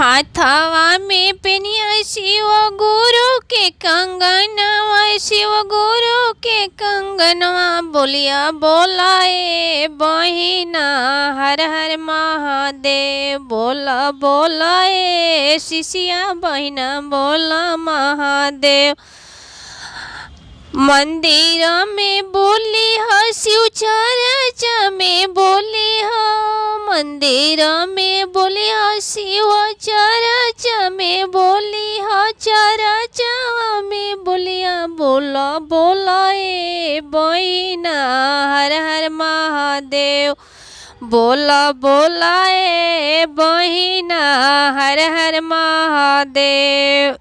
हाथवा में पेनिया शिव गुरु के कंगनवा, शिव गुरु के कंगनवा, बोलिया बोलाए बहिना हर हर महादेव, बोला बोलाए शिष्या बहिना बोला महादेव। मंदिर में बोली हो शिव चर्च में बोली हो, मंदिर में बोली हो शिव चर्च में बोली हो, चर्च में बोलिया बोला बोलाए बहिना हर हर महादेव, बोला बोलाए बहिना हर हर महादेव।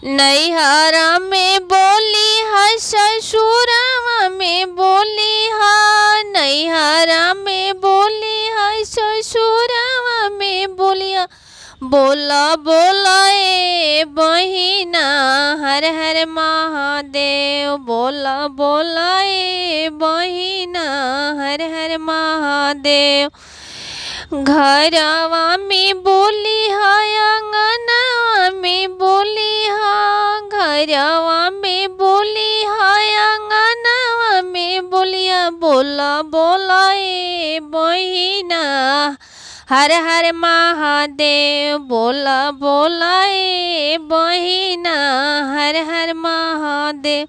नैहर में बोली है ससुरवा में बोली है, नैहर में बोली है ससुरवा में बोलिया बोला बोलाए बहिना हर हर महादेव, बोला बोलाए बहिना हर हर महादेव। घरवा में बोली है अंगनवा में बोली है, घरवा में बोली है अंगनवा में बोलिया बोला बोलाए बहिना हर हर महादेव, बोला बोलाए बहिना हर हर महादेव।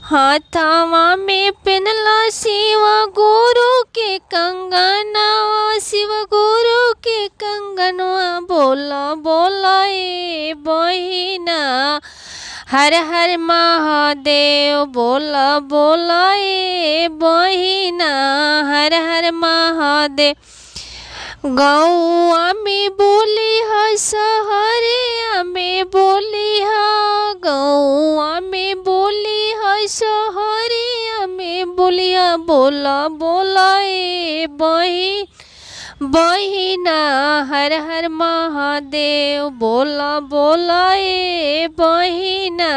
हाथवा में पेनला शिव गुरु के कंगनवा, शिव गुरु के कंगनवा, बोला बोलाए बहिना हर हर महादेव, बोला बोलाए बहिना हर हर महादेव। गौआ में बोली है सहरिया में बोली है, गौआ में बोली है सहरिया में बोलिया बोला बोलाए बहिना हर हर महादेव, बोला बोलाए बहिना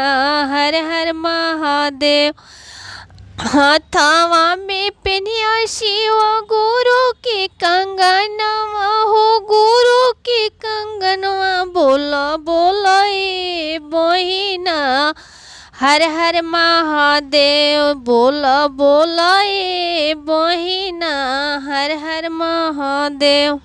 हर हर महादेव। हाथवा में पेनिया शिव गुरु के कंगनवा हो, गुरु के कंगनवा, बोला बोलाए बहिना हर हर महादेव, बोला बोलाए बहिना हर हर महादेव।